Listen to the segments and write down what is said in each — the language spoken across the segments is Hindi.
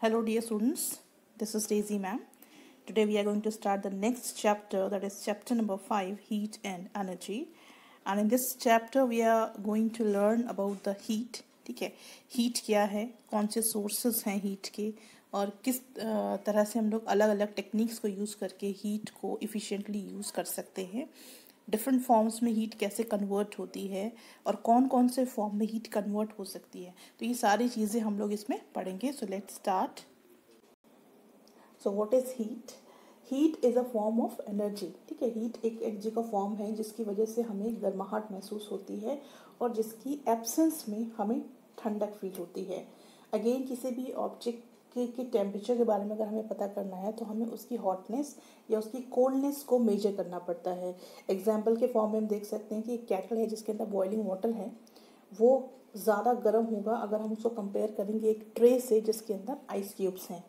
Hello dear students, this is Daisy ma'am. Today we are going to start the next chapter, that is chapter number 5, heat and energy. And in this chapter we are going to learn about the heat. ठीक है, हीट क्या है, कौन से सोर्सेस हैं हीट के और किस तरह से हम लोग अलग अलग टेक्निक्स को यूज़ करके हीट को इफ़िशिएंटली यूज़ कर सकते हैं, डिफरेंट फॉर्म्स में हीट कैसे कन्वर्ट होती है और कौन कौन से फॉर्म में हीट कन्वर्ट हो सकती है। तो ये सारी चीज़ें हम लोग इसमें पढ़ेंगे। So let's start. So what is heat? Heat is a form of energy. ठीक है, हीट एक एनर्जी का फॉर्म है जिसकी वजह से हमें गर्माहट महसूस होती है और जिसकी एब्सेंस में हमें ठंडक फील होती है। अगेन किसी भी ऑब्जेक्ट के टेम्परेचर के बारे में अगर हमें पता करना है तो हमें उसकी हॉटनेस या उसकी कोल्डनेस को मेजर करना पड़ता है। एग्जाम्पल के फॉर्म में हम देख सकते हैं कि एक केटल है जिसके अंदर बॉइलिंग वाटर है, वो ज़्यादा गर्म होगा अगर हम उसको कंपेयर करेंगे एक ट्रे से जिसके अंदर आइस क्यूब्स हैं,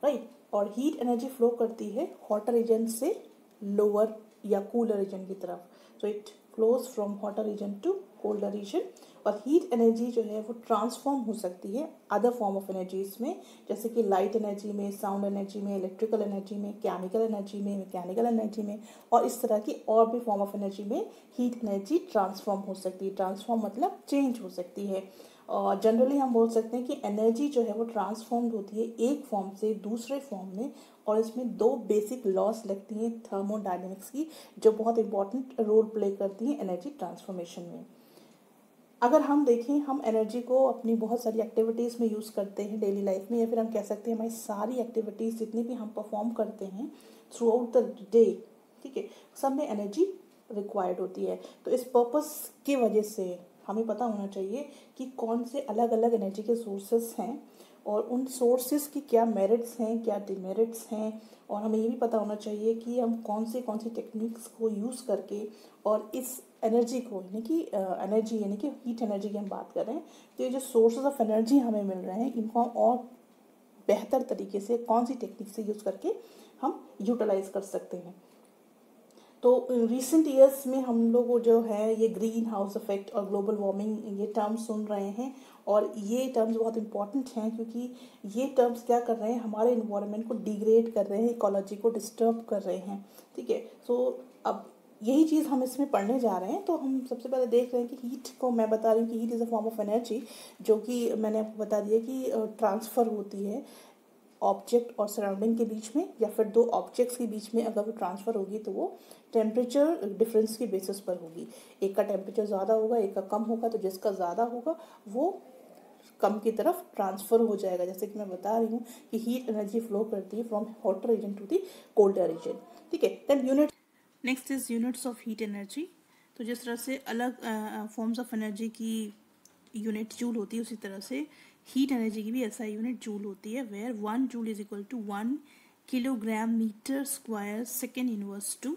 राइट। और हीट एनर्जी फ्लो करती है हॉटर रीजन से लोअर या कूलर रीजन की तरफ। So it flows from hotter region to colder region. और हीट एनर्जी जो है वो ट्रांसफॉर्म हो सकती है अदर फॉर्म ऑफ एनर्जीज में, जैसे कि लाइट एनर्जी में, साउंड एनर्जी में, इलेक्ट्रिकल एनर्जी में, केमिकल एनर्जी में, मैकेनिकल एनर्जी में, और इस तरह की और भी फॉर्म ऑफ एनर्जी में हीट एनर्जी ट्रांसफॉर्म हो सकती है। ट्रांसफॉर्म मतलब चेंज हो सकती है। और जनरली हम बोल सकते हैं कि एनर्जी जो है वो ट्रांसफॉर्म्ड होती है एक फॉर्म से दूसरे फॉर्म में, और इसमें दो बेसिक लॉस लगती हैं थर्मोडायनेमिक्स की, जो बहुत इंपॉर्टेंट रोल प्ले करती हैं एनर्जी ट्रांसफॉर्मेशन में। अगर हम देखें, हम एनर्जी को अपनी बहुत सारी एक्टिविटीज़ में यूज़ करते हैं डेली लाइफ में, या फिर हम कह सकते हैं हमारी सारी एक्टिविटीज़ जितनी भी हम परफॉर्म करते हैं थ्रू आउट द डे, ठीक है, सब में एनर्जी रिक्वायर्ड होती है। तो इस पर्पस की वजह से हमें पता होना चाहिए कि कौन से अलग अलग एनर्जी के सोर्सेस हैं और उन सोर्सेस की क्या मेरिट्स हैं, क्या डिमेरिट्स हैं, और हमें ये भी पता होना चाहिए कि हम कौन सी टेक्निक्स को यूज़ करके और इस एनर्जी को, यानी कि हीट एनर्जी की हम बात कर रहे हैं, तो ये जो सोर्सेज ऑफ एनर्जी हमें मिल रहे हैं इनको हम और बेहतर तरीके से कौन सी टेक्निक से यूज़ करके हम यूटिलाइज कर सकते हैं। तो रिसेंट ईयर्स में हम लोग जो है ये ग्रीन हाउस इफेक्ट और ग्लोबल वार्मिंग ये टर्म्स सुन रहे हैं, और ये टर्म्स बहुत इंपॉर्टेंट हैं क्योंकि ये टर्म्स क्या कर रहे हैं, हमारे इन्वायरमेंट को डिग्रेड कर रहे हैं, इकोलॉजी को डिस्टर्ब कर रहे हैं। ठीक है, सो अब यही चीज़ हम इसमें पढ़ने जा रहे हैं। तो हम सबसे पहले देख रहे हैं कि हीट को मैं बता रही हूँ कि heat is a form of energy, जो कि मैंने आपको बता दिया कि ट्रांसफ़र होती है ऑब्जेक्ट और सराउंडिंग के बीच में, या फिर दो ऑब्जेक्ट्स के बीच में अगर वो ट्रांसफ़र होगी तो वो टेम्परेचर डिफरेंस की बेसिस पर होगी। एक का टेम्परेचर ज़्यादा होगा, एक का कम होगा, तो जिसका ज़्यादा होगा वो कम की तरफ ट्रांसफ़र हो जाएगा। जैसे कि मैं बता रही हूँ कि हीट एनर्जी फ्लो करती है from hotter region to the colder region. ठीक है, then unit next is units of heat energy. तो जिस तरह से अलग फॉर्म्स ऑफ एनर्जी की यूनिट जूल होती है, उसी तरह से हीट एनर्जी की भी ऐसा यूनिट जूल होती है, where 1 joule is equal to 1 kilogram metre square second inverse two.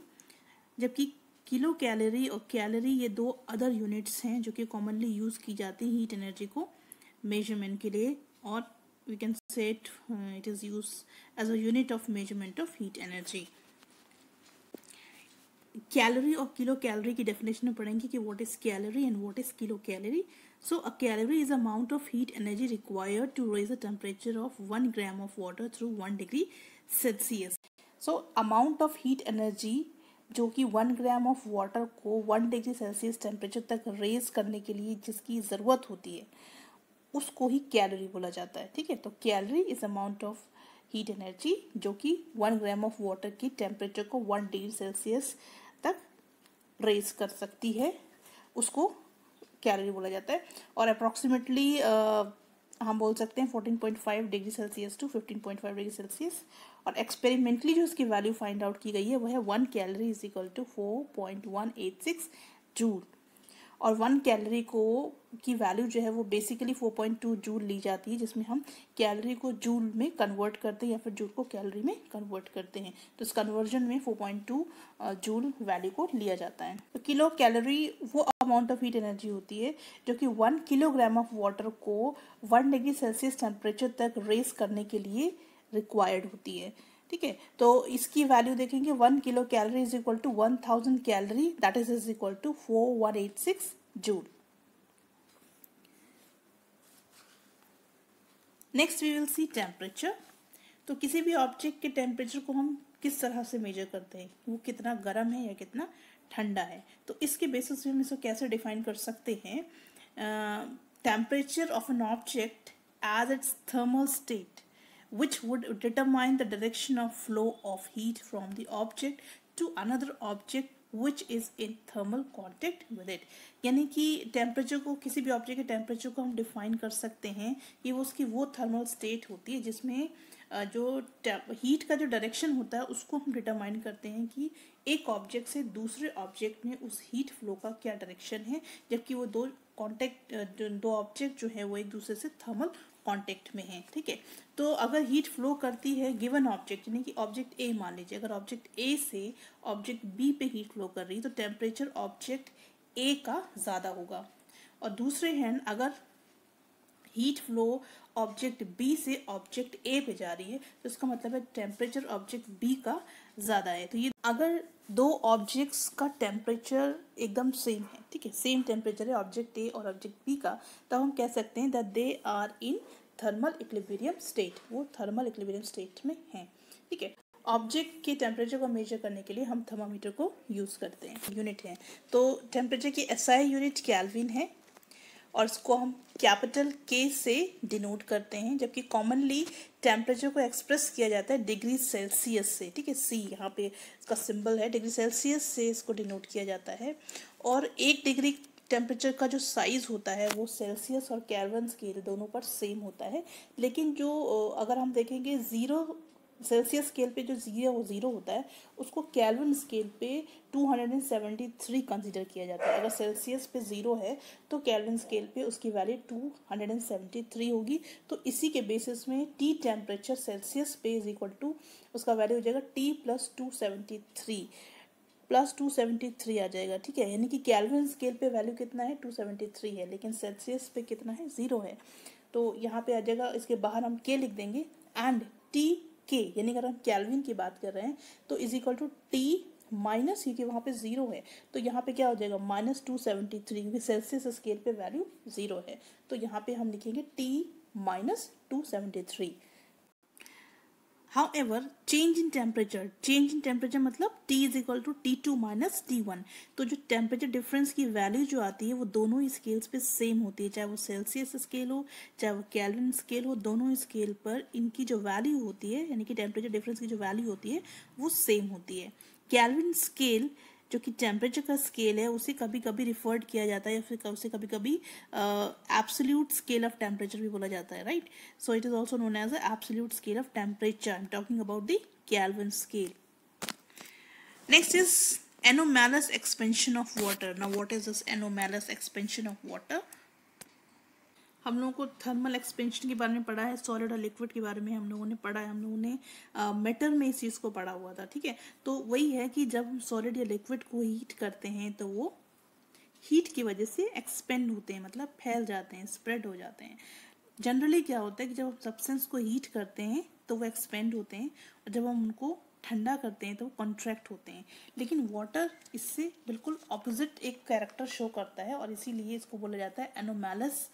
जबकि किलो कैलोरी और कैलोरी ये दो अदर यूनिट्स हैं जो कि कॉमनली यूज़ की जाती हैं हीट एनर्जी को मेजरमेंट के लिए, और we can say it is use as a unit of measurement of heat energy. Calorie और किलो कैलोरी की डेफिनेशन में पढ़ेंगे कि what is calorie and what is kilocalorie. So a calorie is amount of heat energy required to raise the temperature of 1 gram of water through 1 degree Celsius. So amount of heat energy जो कि 1 ग्राम ऑफ वाटर को 1 डिग्री सेल्सियस टेम्परेचर तक रेज करने के लिए जिसकी ज़रूरत होती है उसको ही कैलोरी बोला जाता है। ठीक है, तो calorie is amount of heat energy जो कि 1 ग्राम ऑफ वाटर की टेम्परेचर को 1 डिग्री सेल्सियस तक रेज कर सकती है, उसको कैलोरी बोला जाता है। और अप्रॉक्सीमेटली हम बोल सकते हैं 14.5 degree Celsius to 15.5 degree Celsius. और एक्सपेरिमेंटली जो इसकी वैल्यू फाइंड आउट की गई है वह है 1 calorie is equal to 4.186 joule. और 1 कैलोरी को की वैल्यू जो है वो बेसिकली 4.2 जूल ली जाती है, जिसमें हम कैलोरी को जूल में कन्वर्ट करते हैं या फिर जूल को कैलोरी में कन्वर्ट करते हैं। तो इस कन्वर्जन में 4.2 जूल वैल्यू को लिया जाता है। तो किलो कैलोरी वो अमाउंट ऑफ हीट एनर्जी होती है जो कि 1 किलोग्राम ऑफ वाटर को 1 डिग्री सेल्सियस टेम्परेचर तक रेज करने के लिए रिक्वायर्ड होती है। ठीक है, तो इसकी वैल्यू देखेंगे 1 kilo calorie is equal to 1000 calorie, that is equal to 4186 joule. Next we will see temperature. तो किसी भी ऑब्जेक्ट के टेम्परेचर को हम किस तरह से मेजर करते हैं, वो कितना गर्म है या कितना ठंडा है। तो इसके बेसिस पे हम इसको कैसे डिफाइन कर सकते हैं, temperature of an object as its thermal state which would determine the direction of flow of heat from the object to another object which is in thermal contact with it। यानी कि टेम्परेचर को, किसी भी ऑब्जेक्ट के टेम्परेचर को हम डिफाइन कर सकते हैं कि वो उसकी वो थर्मल स्टेट होती है जिसमें जो हीट का जो डायरेक्शन होता है उसको हम डिटरमाइन करते हैं कि एक ऑब्जेक्ट से दूसरे ऑब्जेक्ट में उस हीट फ्लो का क्या डायरेक्शन है, जबकि वो दो ऑब्जेक्ट जो है वो एक दूसरे से थर्मल कांटेक्ट में है। ठीक है, तो अगर हीट फ्लो करती है गिवन ऑब्जेक्ट, यानी कि ऑब्जेक्ट ए मान लीजिए, अगर ऑब्जेक्ट ए से ऑब्जेक्ट बी पे हीट फ्लो कर रही है तो टेम्परेचर ऑब्जेक्ट ए का ज़्यादा होगा। और दूसरे हैंड अगर हीट फ्लो ऑब्जेक्ट बी से ऑब्जेक्ट ए पे जा रही है तो इसका मतलब है टेम्परेचर ऑब्जेक्ट बी का ज़्यादा है। तो ये अगर दो ऑब्जेक्ट्स का टेम्परेचर एकदम सेम है, ठीक है, सेम टेम्परेचर है ऑब्जेक्ट ए और ऑब्जेक्ट बी का, तब हम कह सकते हैं that they are in thermal equilibrium state, वो थर्मल इक्विलिब्रियम स्टेट में हैं। ठीक है, ऑब्जेक्ट के टेम्परेचर को मेजर करने के लिए हम थर्मामीटर को यूज़ करते हैं, यूनिट है। तो टेम्परेचर की एसआई यूनिट केल्विन है और इसको हम कैपिटल के से डिनोट करते हैं, जबकि कॉमनली टेम्परेचर को एक्सप्रेस किया जाता है डिग्री सेल्सियस से। ठीक है, सी यहाँ पे इसका सिंबल है, डिग्री सेल्सियस से इसको डिनोट किया जाता है। और 1 डिग्री टेम्परेचर का जो साइज़ होता है वो सेल्सियस और केल्विन स्केल दोनों पर सेम होता है, लेकिन जो अगर हम देखेंगे 0 सेल्सियस स्केल पे जो ज़ीरो होता है उसको केल्विन स्केल पे 273 कंसीडर किया जाता है। अगर सेल्सियस पे 0 है तो केल्विन स्केल पे उसकी वैल्यू 273 होगी। तो इसी के बेसिस में टी टेम्परेचर सेल्सियस पे इज इक्वल टू उसका वैल्यू हो जाएगा T + 273 आ जाएगा। ठीक है, यानी कि केल्विन स्केल पे वैल्यू कितना है 273 है, लेकिन सेल्सियस पे कितना है 0 है। तो यहाँ पे आ जाएगा, इसके बाहर हम के लिख देंगे एंड टी के, यानी अगर हम केल्विन की बात कर रहे हैं तो is equal to T minus, क्योंकि वहाँ पे 0 है तो यहाँ पे क्या हो जाएगा -273, क्योंकि सेल्सियस स्केल पे वैल्यू 0 है। तो यहाँ पे हम लिखेंगे T - 273। However, change in temperature मतलब T is equal to T2 - T1। तो जो टेम्परेचर डिफरेंस की वैल्यू जो आती है वो दोनों ही स्केल्स पे सेम होती है, चाहे वो सेल्सियस स्केल हो चाहे वो केल्विन स्केल हो, दोनों स्केल पर इनकी जो वैल्यू होती है, यानी कि टेम्परेचर डिफरेंस की जो वैल्यू होती है वो सेम होती है। केल्विन स्केल जो कि टेम्परेचर का स्केल है उसे कभी कभी रिफर्ड किया जाता है या फिर उसे कभी कभी एब्सोल्यूट स्केल ऑफ टेम्परेचर भी बोला जाता है, right. So it is also known as absolute scale of temperature. I am talking about the Kelvin scale. Next is anomalous expansion of water. Now what is this anomalous expansion of water? हम लोगों को थर्मल एक्सपेंशन के बारे में पढ़ा है, सॉलिड और लिक्विड के बारे में हम लोगों ने पढ़ा है, हम लोगों ने मेटल में इस चीज़ को पढ़ा हुआ था। ठीक है, तो वही है कि जब हम सॉलिड या लिक्विड को हीट करते हैं तो वो हीट की वजह से एक्सपेंड होते हैं, मतलब फैल जाते हैं, स्प्रेड हो जाते हैं। जनरली क्या होता है कि जब हम सब्सटेंस को हीट करते हैं तो वो एक्सपेंड होते हैं और जब हम उनको ठंडा करते हैं तो वो कॉन्ट्रैक्ट होते हैं। लेकिन वाटर इससे बिल्कुल ऑपोजिट एक कैरेक्टर शो करता है और इसीलिए इसको बोला जाता है एनोमैलस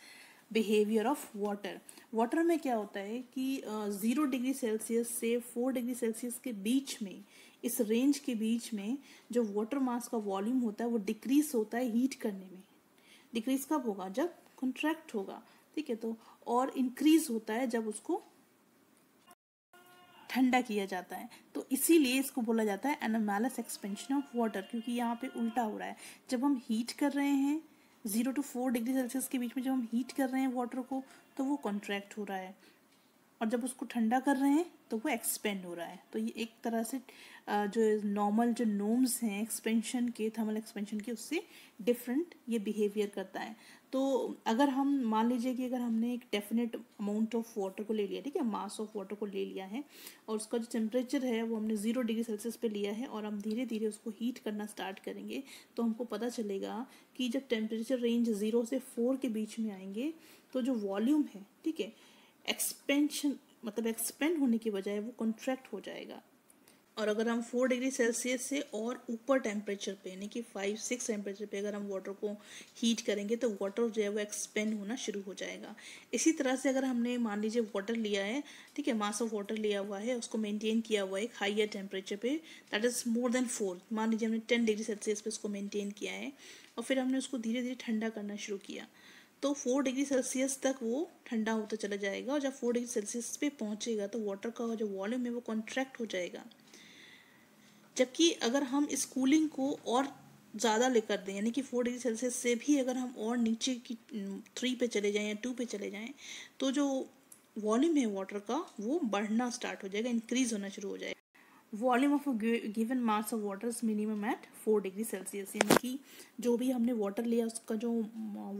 बिहेवियर ऑफ वाटर। वाटर में क्या होता है कि 0 डिग्री सेल्सियस से 4 डिग्री सेल्सियस के बीच में, इस रेंज के बीच में जो वाटर मास का वॉल्यूम होता है वो डिक्रीज होता है हीट करने में। डिक्रीज कब होगा? जब कॉन्ट्रैक्ट होगा। ठीक है, तो और इंक्रीज होता है जब उसको ठंडा किया जाता है। तो इसीलिए इसको बोला जाता है एनोमैलस एक्सपेंशन ऑफ वाटर, क्योंकि यहाँ पे उल्टा हो रहा है। जब हम हीट कर रहे हैं 0 to 4 डिग्री सेल्सियस के बीच में, जब हम हीट कर रहे हैं वाटर को तो वो कॉन्ट्रैक्ट हो रहा है, और जब उसको ठंडा कर रहे हैं तो वो एक्सपेंड हो रहा है। तो ये एक तरह से जो नॉर्मल जो नॉर्म्स हैं एक्सपेंशन के, थर्मल एक्सपेंशन के, उससे डिफरेंट ये बिहेवियर करता है। तो अगर हम मान लीजिए कि अगर हमने एक डेफिनेट अमाउंट ऑफ वाटर को ले लिया, ठीक है, मास ऑफ वाटर को ले लिया है और उसका जो टेम्परेचर है वो हमने 0 डिग्री सेल्सियस पे लिया है और हम धीरे धीरे उसको हीट करना स्टार्ट करेंगे, तो हमको पता चलेगा कि जब टेम्परेचर रेंज 0 से 4 के बीच में आएंगे तो जो वॉल्यूम है, ठीक है, एक्सपेंशन मतलब एक्सपेंड होने की बजाय वो कॉन्ट्रैक्ट हो जाएगा। और अगर हम 4 डिग्री सेल्सियस से और ऊपर टेम्परेचर पे यानी कि 5-6 टेम्परेचर पे अगर हम वाटर को हीट करेंगे तो वाटर जो है वो एक्सपेंड होना शुरू हो जाएगा। इसी तरह से अगर हमने मान लीजिए वाटर लिया है, ठीक है, मास ऑफ वाटर लिया हुआ है, उसको मेंटेन किया हुआ है एक हाइयर टेम्परेचर पे, दैट इज़ मोर देन 4, मान लीजिए हमने 10 डिग्री सेल्सियस पे उसको मेंटेन किया है और फिर हमने उसको धीरे धीरे ठंडा करना शुरू किया, तो 4 डिग्री सेल्सियस तक वो ठंडा होता चला जाएगा और जब 4 डिग्री सेल्सियस पे पहुंचेगा तो वाटर का जो वॉल्यूम है वो कॉन्ट्रैक्ट हो जाएगा। जबकि अगर हम इस कूलिंग को और ज़्यादा लेकर दें यानी कि 4 डिग्री सेल्सियस से भी अगर हम और नीचे की 3 पे चले जाएं या 2 पे चले जाएं तो जो वॉल्यूम है वाटर का वो बढ़ना स्टार्ट हो जाएगा, इंक्रीज होना शुरू हो जाएगा। Volume of given mass of water is minimum at 4 degree Celsius, यानी कि जो भी हमने वाटर लिया उसका जो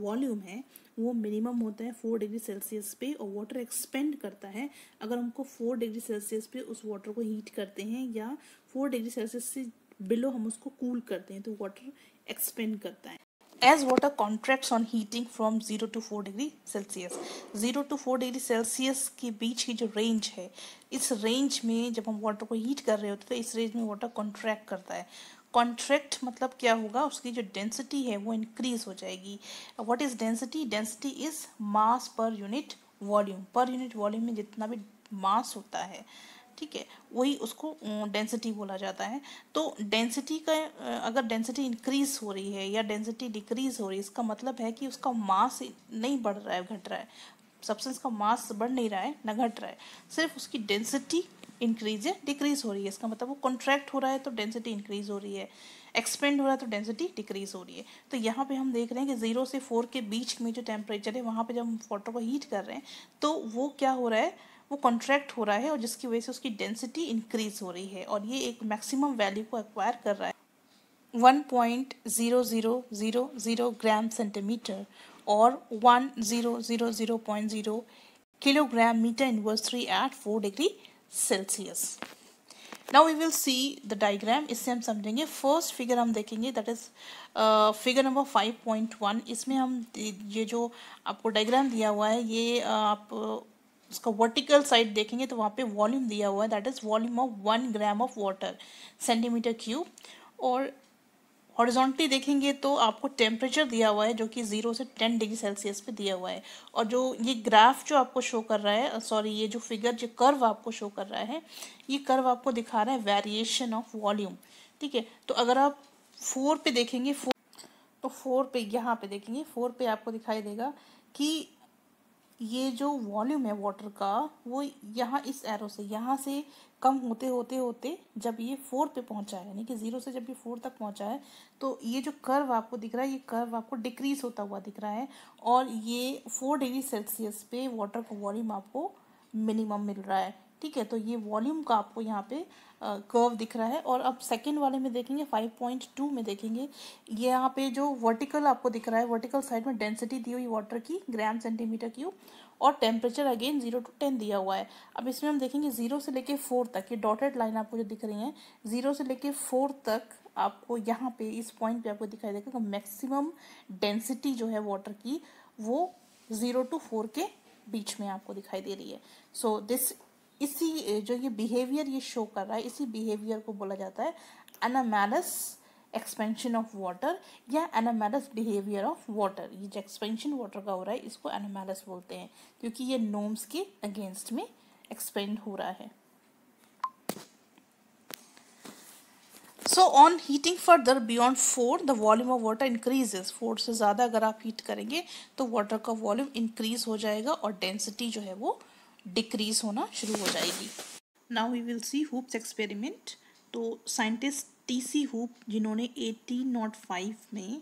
वॉल्यूम है वो मिनिमम होता है 4 डिग्री सेल्सियस पे और वाटर एक्सपेंड करता है अगर हमको 4 डिग्री सेल्सियस पे उस वाटर को हीट करते हैं या 4 डिग्री सेल्सियस से बिलो हम उसको कूल करते हैं तो वाटर एक्सपेंड करता है। As water contracts on heating from 0 to 4 degree Celsius, 0 to 4 degree Celsius के बीच की जो रेंज है, इस रेंज में जब हम वाटर को हीट कर रहे होते हैं तो इस रेंज में वाटर कॉन्ट्रैक्ट करता है। कॉन्ट्रैक्ट मतलब क्या होगा, उसकी जो डेंसिटी है वो इंक्रीज हो जाएगी। What is density? Density is mass per unit volume. Per unit volume में जितना भी मास होता है, ठीक है, वही उसको डेंसिटी बोला जाता है। तो डेंसिटी का अगर डेंसिटी इंक्रीज हो रही है या डेंसिटी डिक्रीज हो रही है, इसका मतलब है कि उसका मास नहीं बढ़ रहा है, घट रहा है। सब्सटेंस का मास बढ़ नहीं रहा है ना घट रहा है, सिर्फ उसकी डेंसिटी इंक्रीज या डिक्रीज हो रही है। इसका मतलब वो कॉन्ट्रैक्ट हो रहा है तो डेंसिटी इंक्रीज हो रही है, एक्सपेंड हो रहा है तो डेंसिटी डिक्रीज हो रही है। तो यहाँ पे हम देख रहे हैं कि 0 से 4 के बीच में जो टेम्परेचर है वहाँ पे जब हम वाटर को हीट कर रहे हैं तो वो क्या हो रहा है, वो कॉन्ट्रैक्ट हो रहा है और जिसकी वजह से उसकी डेंसिटी इंक्रीज हो रही है और ये एक मैक्सिमम वैल्यू को एक्वायर कर रहा है 1.0000 ग्राम सेंटीमीटर और 1000.0 kilogram metre inversely at 4 degree Celsius. Now we will see the diagram, इससे हम समझेंगे। फर्स्ट फिगर हम देखेंगे दैट इज फिगर नंबर 5.1। इसमें हम ये जो आपको डायग्राम दिया हुआ है ये आप उसका वर्टिकल साइड देखेंगे तो वहाँ पे वॉल्यूम दिया हुआ है, that is volume of 1 gram of water centimetre cube. और हॉरिजॉन्टली देखेंगे तो आपको टेम्परेचर दिया हुआ है जो कि 0 से 10 डिग्री सेल्सियस पे दिया हुआ है। और जो ये ग्राफ जो आपको शो कर रहा है, सॉरी ये जो फिगर जो कर्व आपको शो कर रहा है, ये कर्व आपको दिखा रहा है वेरिएशन ऑफ वॉल्यूम, ठीक है। तो अगर आप 4 पे देखेंगे, 4 तो 4 पे यहाँ पे देखेंगे, 4 पे आपको दिखाई देगा कि ये जो वॉल्यूम है वाटर का वो यहाँ इस एरो से यहाँ से कम होते होते होते जब ये 4 पे पहुँचा है, यानी कि 0 से जब ये 4 तक पहुँचा है तो ये जो कर्व आपको दिख रहा है ये कर्व आपको डिक्रीज होता हुआ दिख रहा है और ये 4 डिग्री सेल्सियस पे वाटर का वॉल्यूम आपको मिनिमम मिल रहा है, ठीक है। तो ये वॉल्यूम का आपको यहाँ पे कर्व दिख रहा है। और अब सेकंड वाले में देखेंगे 5.2 में देखेंगे, ये यहाँ पे जो वर्टिकल आपको दिख रहा है, वर्टिकल साइड में डेंसिटी दी हुई वाटर की ग्राम सेंटीमीटर क्यूब और टेम्परेचर अगेन 0 to 10 दिया हुआ है। अब इसमें हम देखेंगे 0 से लेके 4 तक, ये डॉटेड लाइन आपको जो दिख रही है 0 से लेके 4 तक आपको यहाँ पे इस पॉइंट पे आपको दिखाई देगा कि मैक्सिमम डेंसिटी जो है वाटर की वो 0 to 4 के बीच में आपको दिखाई दे रही है। सो दिस इसी जो ये बिहेवियर ये शो कर रहा है, इसी बिहेवियर को बोला जाता है एनामेलस एक्सपेंशन ऑफ वाटर या एनामेलस बिहेवियर ऑफ वाटर। ये जो एक्सपेंशन वाटर का हो रहा है इसको एनामेलस बोलते हैं क्योंकि ये नॉर्म्स के अगेंस्ट में एक्सपेंड हो रहा है। So on heating further beyond 4 the volume of water increases. 4 से ज़्यादा अगर आप हीट करेंगे तो वाटर का वॉल्यूम इंक्रीज हो जाएगा और डेंसिटी जो है वो डिक्रीज होना शुरू हो जाएगी। Now we will see Hope's experiment. तो साइंटिस्ट टीसी हुप जिन्होंने 1805 में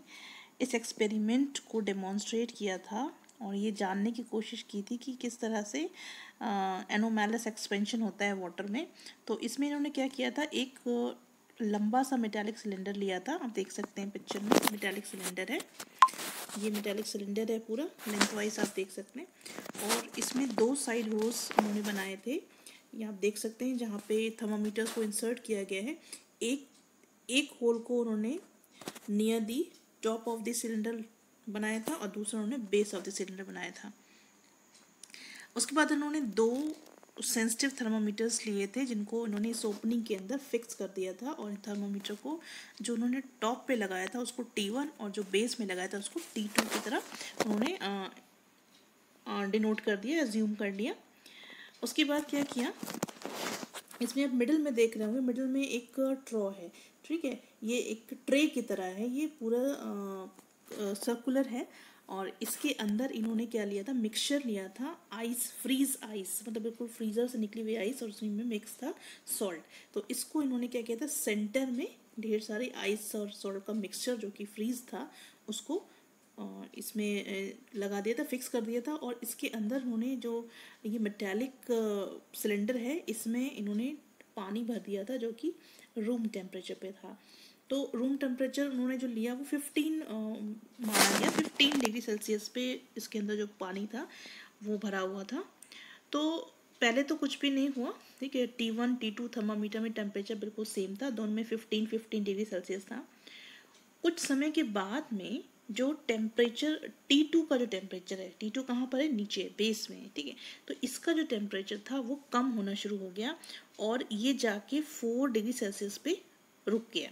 इस एक्सपेरिमेंट को डेमोन्स्ट्रेट किया था और ये जानने की कोशिश की थी कि किस तरह से एनोमैलस एक्सपेंशन होता है वाटर में। तो इसमें इन्होंने क्या किया था, एक लंबा सा मेटालिक सिलेंडर लिया था, आप देख सकते हैं पिक्चर में मेटालिक सिलेंडर है, ये मेटालिक सिलेंडर है पूरा लेंथ वाइज आप देख सकते हैं। और इसमें 2 साइड होल्स उन्होंने बनाए थे, ये आप देख सकते हैं जहाँ पे थर्मामीटर्स को इंसर्ट किया गया है। एक होल को उन्होंने near the top of the cylinder बनाया था और दूसरा उन्होंने बेस ऑफ द सिलेंडर बनाया था। उसके बाद उन्होंने 2 सेंसिटिव थर्मामीटर्स लिए थे जिनको उन्होंने इस ओपनिंग के अंदर फिक्स कर दिया था, और थर्मामीटर को जो उन्होंने टॉप पे लगाया था उसको T1 और जो बेस में लगाया था उसको T2 की तरह उन्होंने डिनोट कर दिया, एज्यूम कर लिया। उसके बाद क्या किया, इसमें आप मिडिल में देख रहे होंगे, मिडिल में एक ट्रॉ है, ठीक है, ये एक ट्रे की तरह है, ये पूरा सर्कुलर है, और इसके अंदर इन्होंने क्या लिया था, मिक्सचर लिया था, आइस, फ्रीज आइस, मतलब बिल्कुल फ्रीजर से निकली हुई आइस, और उसमें मिक्स था सॉल्ट। तो इसको इन्होंने क्या किया था, सेंटर में ढेर सारी आइस और सॉल्ट का मिक्सचर जो कि फ्रीज था उसको इसमें लगा दिया था, फिक्स कर दिया था, और इसके अंदर उन्होंने जो ये मेटालिक सिलेंडर है इसमें इन्होंने पानी भर दिया था जो कि रूम टेम्परेचर पे था। तो रूम टेम्परेचर उन्होंने जो लिया वो 15 माना गया, 15 डिग्री सेल्सियस पे इसके अंदर जो पानी था वो भरा हुआ था। तो पहले तो कुछ भी नहीं हुआ, ठीक है, T1 T2 थर्मामीटर में टेम्परेचर बिल्कुल सेम था, दोनों में 15 डिग्री सेल्सियस था। कुछ समय के बाद में जो टेम्परेचर T2 का जो टेम्परेचर है, T2 कहाँ पर है, नीचे बेस में है, ठीक है, तो इसका जो टेम्परेचर था वो कम होना शुरू हो गया और ये जाके 4 डिग्री सेल्सियस पे रुक गया।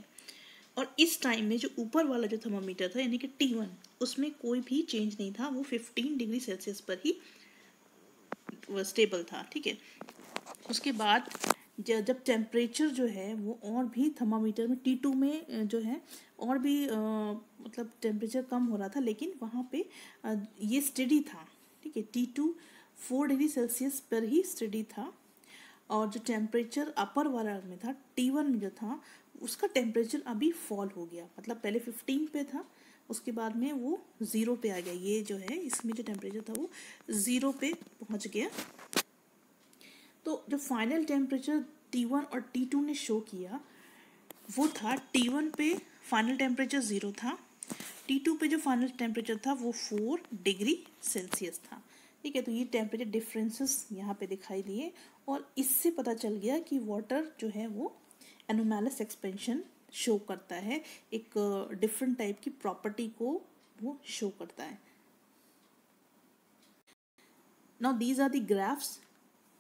और इस टाइम में जो ऊपर वाला जो थर्मामीटर था यानी कि T1, उसमें कोई भी चेंज नहीं था, वो 15 डिग्री सेल्सियस पर ही स्टेबल था, ठीक है। उसके बाद जब टेम्परेचर जो है वो और भी थर्मामीटर में T2 में जो है और भी मतलब टेम्परेचर कम हो रहा था, लेकिन वहाँ पे ये स्टेडी था, ठीक है, T2 4 डिग्री सेल्सियस पर ही स्टेडी था। और जो टेम्परेचर अपर वाला में था T1 में जो था उसका टेम्परेचर अभी फॉल हो गया, मतलब पहले 15 पे था, उसके बाद में वो 0 पे आ गया। ये जो है इसमें जो टेम्परेचर था वो 0 पे पहुंच गया। तो जो फाइनल टेम्परेचर T1 और T2 ने शो किया वो था, T1 पे फाइनल टेम्परेचर 0 था, T2 पे जो फाइनल टेम्परेचर था वो 4 डिग्री सेल्सियस था, ठीक है। तो ये टेम्परेचर डिफरेंसेस यहाँ पे दिखाई दिए और इससे पता चल गया कि वाटर जो है वो एनोमैलस एक्सपेंशन शो करता है, एक डिफरेंट टाइप की प्रॉपर्टी को वो शो करता है। Now these are the graphs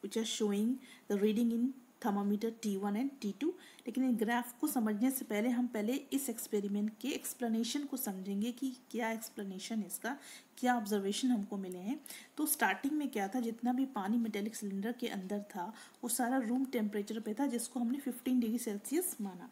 which are showing the reading in thermometer T1 and T2। लेकिन इन ग्राफ को समझने से पहले हम पहले इस एक्सपेरिमेंट के एक्सप्लेनेशन को समझेंगे कि क्या एक्सप्लेनेशन है इसका, क्या ऑब्जर्वेशन हमको मिले हैं। तो स्टार्टिंग में क्या था, जितना भी पानी मेटेलिक सिलेंडर के अंदर था वो सारा रूम टेम्परेचर पे था, जिसको हमने 15 डिग्री सेल्सियस माना।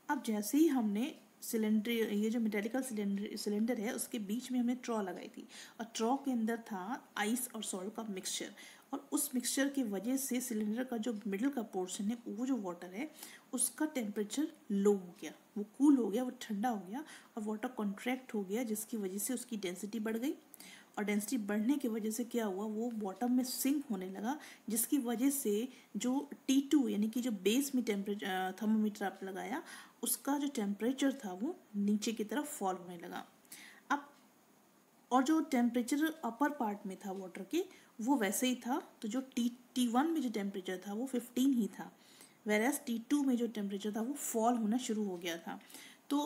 अब जैसे ही हमने सिलेंडर, ये जो मेटेलिकल सिलेंडर है उसके बीच में हमने ट्रॉ लगाई थी, और ट्रॉ के अंदर था आइस और सॉल्ट का मिक्सचर, और उस मिक्सचर की वजह से सिलेंडर का जो मिडिल का पोर्शन है वो जो वाटर है उसका टेम्परेचर लो हो गया, वो कूल हो गया, वो ठंडा हो गया, और वाटर कॉन्ट्रैक्ट हो गया, जिसकी वजह से उसकी डेंसिटी बढ़ गई, और डेंसिटी बढ़ने की वजह से क्या हुआ, वो बॉटम में सिंक होने लगा, जिसकी वजह से जो T2 यानी कि जो बेस में टेम्परेचर थर्मोमीटर आप लगाया उसका जो टेम्परेचर था वो नीचे की तरफ फॉल होने लगा। अब और जो टेम्परेचर अपर पार्ट में था वाटर के वो वैसे ही था, तो जो T1 में जो टेम्परेचर था वो 15 ही था, वेरएस T2 में जो टेम्परेचर था वो फॉल होना शुरू हो गया था। तो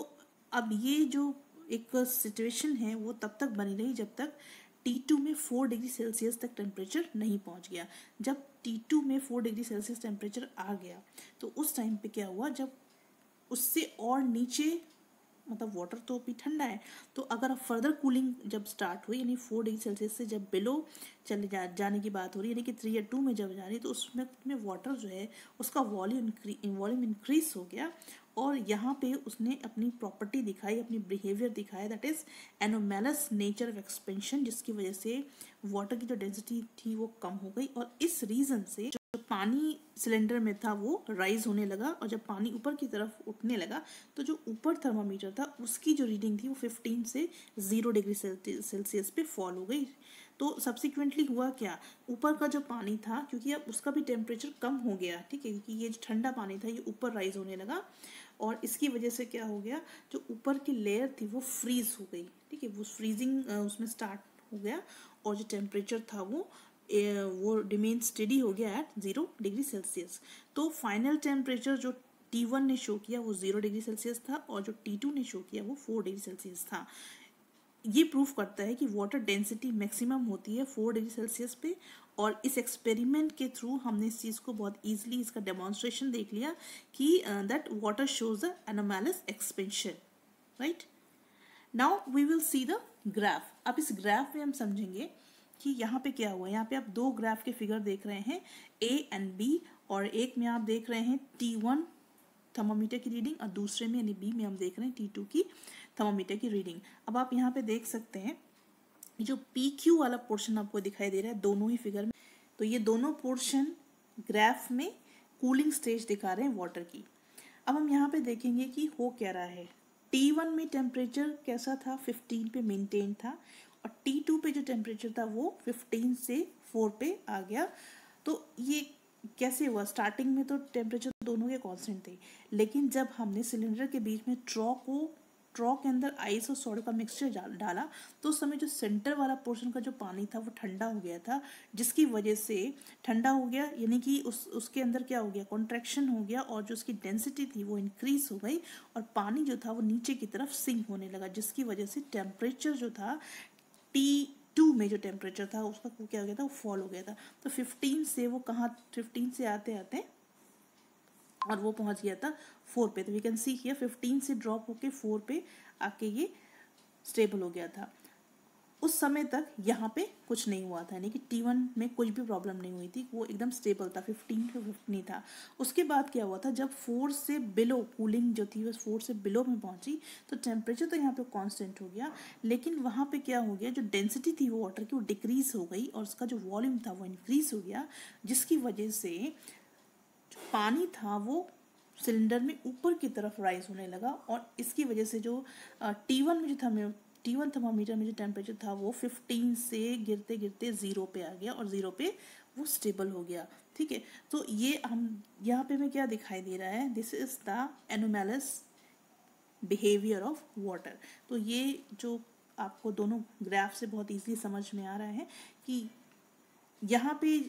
अब ये जो एक सिचुएशन है वो तब तक बनी रही जब तक T2 में 4 डिग्री सेल्सियस तक टेम्परेचर नहीं पहुंच गया। जब T2 में 4 डिग्री सेल्सियस टेम्परेचर आ गया तो उस टाइम पे क्या हुआ, जब उससे और नीचे, मतलब वाटर तो अभी ठंडा है, तो अगर अब फर्दर कूलिंग जब स्टार्ट हुई यानी 4 डिग्री सेल्सियस से जब बिलो चले जाने की बात हो रही है, यानी कि 3 या 2 में जब जा रही है, तो उसमें वाटर जो है उसका वॉल्यूम इंक्रीज हो गया, और यहाँ पे उसने अपनी प्रॉपर्टी दिखाई, अपनी बिहेवियर दिखाया, that is anomalous nature of expansion, जिसकी वजह से वाटर की जो डेंसिटी थी वो कम हो गई, और इस रीजन से जो पानी सिलेंडर में था वो राइज होने लगा, और जब पानी ऊपर की तरफ उठने लगा तो जो ऊपर थर्मामीटर था उसकी जो रीडिंग थी वो 15 से 0 डिग्री सेल्सियस पे फॉल हो गई। तो सब्सिक्वेंटली हुआ क्या, ऊपर का जो पानी था क्योंकि अब उसका भी टेम्परेचर कम हो गया, ठीक है, क्योंकि ये जो ठंडा पानी था ये ऊपर राइज होने लगा, और इसकी वजह से क्या हो गया, जो ऊपर की लेयर थी वो फ्रीज हो गई, ठीक है, वो फ्रीजिंग उसमें स्टार्ट हो गया, और जो टेम्परेचर था वो रिमेन स्टेडी हो गया एट 0 डिग्री सेल्सियस। तो फाइनल टेम्परेचर जो T1 ने शो किया वो 0 डिग्री सेल्सियस था, और जो T2 ने शो किया वो 4 डिग्री सेल्सियस था। ये प्रूफ करता है कि वाटर डेंसिटी मैक्सिमम होती है 4 डिग्री सेल्सियस पे, और इस एक्सपेरिमेंट के थ्रू हमने इस चीज़ को बहुत ईजिली इसका डेमोन्स्ट्रेशन देख लिया कि that water shows the anomalous expansion, right. Now we will see the graph. अब इस ग्राफ में हम समझेंगे कि यहाँ पे क्या हुआ है। यहाँ पे आप दो ग्राफ के फिगर देख रहे हैं, ए एंड बी, और एक में आप देख रहे हैं T1 थर्मोमीटर की रीडिंग और दूसरे में यानी बी में हम देख रहे हैं T2 की थर्मोमीटर की रीडिंग। अब आप यहाँ पे देख सकते हैं जो PQ वाला पोर्शन आपको दिखाई दे रहा है दोनों ही फिगर में, तो ये दोनों पोर्शन ग्राफ में कूलिंग स्टेज दिखा रहे हैं वाटर की। अब हम यहाँ पे देखेंगे कि हो क्या रहा है। T1 में टेम्परेचर कैसा था, 15 पे मेंटेन था, और T2 पे जो टेम्परेचर था वो 15 से 4 पे आ गया। तो ये कैसे हुआ, स्टार्टिंग में तो टेम्परेचर दोनों के कांस्टेंट थे, लेकिन जब हमने सिलेंडर के बीच में ट्रॉ के अंदर आइस और सॉल्ट का मिक्सचर डाला तो उस समय जो सेंटर वाला पोर्शन का जो पानी था वो ठंडा हो गया था, जिसकी वजह से ठंडा हो गया, यानी कि उसके अंदर क्या हो गया, कॉन्ट्रैक्शन हो गया, और जो उसकी डेंसिटी थी वो इंक्रीज हो गई और पानी जो था वो नीचे की तरफ सिंक होने लगा, जिसकी वजह से टेम्परेचर जो था T2 में जो टेम्परेचर था उसका क्या हो गया था, वो फॉल हो गया था। तो 15 से वो कहाँ, 15 से आते आते और वो पहुंच गया था 4 पे। तो वी कैन सी हियर 15 से ड्रॉप होके 4 पे आके ये स्टेबल हो गया था। उस समय तक यहाँ पे कुछ नहीं हुआ था, यानी कि T1 में कुछ भी प्रॉब्लम नहीं हुई थी, वो एकदम स्टेबल था, 15 to 15 था। उसके बाद क्या हुआ था, जब 4 से बिलो कूलिंग जो थी वो 4 से बिलो में पहुंची तो टेम्परेचर तो यहाँ पे कांस्टेंट हो गया, लेकिन वहाँ पे क्या हो गया, जो डेंसिटी थी वो वाटर की वो डिक्रीज हो गई और उसका जो वॉल्यूम था वो इंक्रीज हो गया, जिसकी वजह से जो पानी था वो सिलेंडर में ऊपर की तरफ राइज होने लगा, और इसकी वजह से जो T1 में जो था, T1 थर्मामीटर में जो टेम्परेचर था वो 15 से गिरते गिरते 0 पे आ गया और 0 पे वो स्टेबल हो गया। ठीक है, तो ये हम यहाँ पे में क्या दिखाई दे रहा है, this is the anomalous behaviour of water. तो ये जो आपको दोनों ग्राफ से बहुत ईजिली समझ में आ रहा है कि यहाँ पे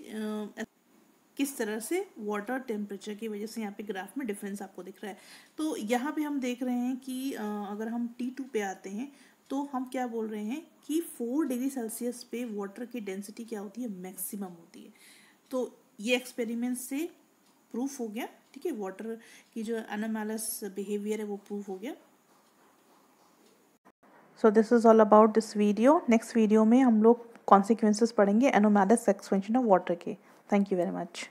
किस तरह से वाटर टेम्परेचर की वजह से यहाँ पे ग्राफ में डिफरेंस आपको दिख रहा है। तो यहाँ पे हम देख रहे हैं कि अगर हम T2 पे आते हैं तो हम क्या बोल रहे हैं कि 4 डिग्री सेल्सियस पे वाटर की डेंसिटी क्या होती है, मैक्सिमम होती है। तो ये एक्सपेरिमेंट से प्रूफ हो गया, ठीक है, वाटर की जो एनोमैलस बिहेवियर है वो प्रूफ हो गया। So this is all about this video. Next video में हम लोग कॉन्सिक्वेंसेस पढ़ेंगे एनोमैलस एक्सपेंशन ऑफ वाटर के। Thank you very much.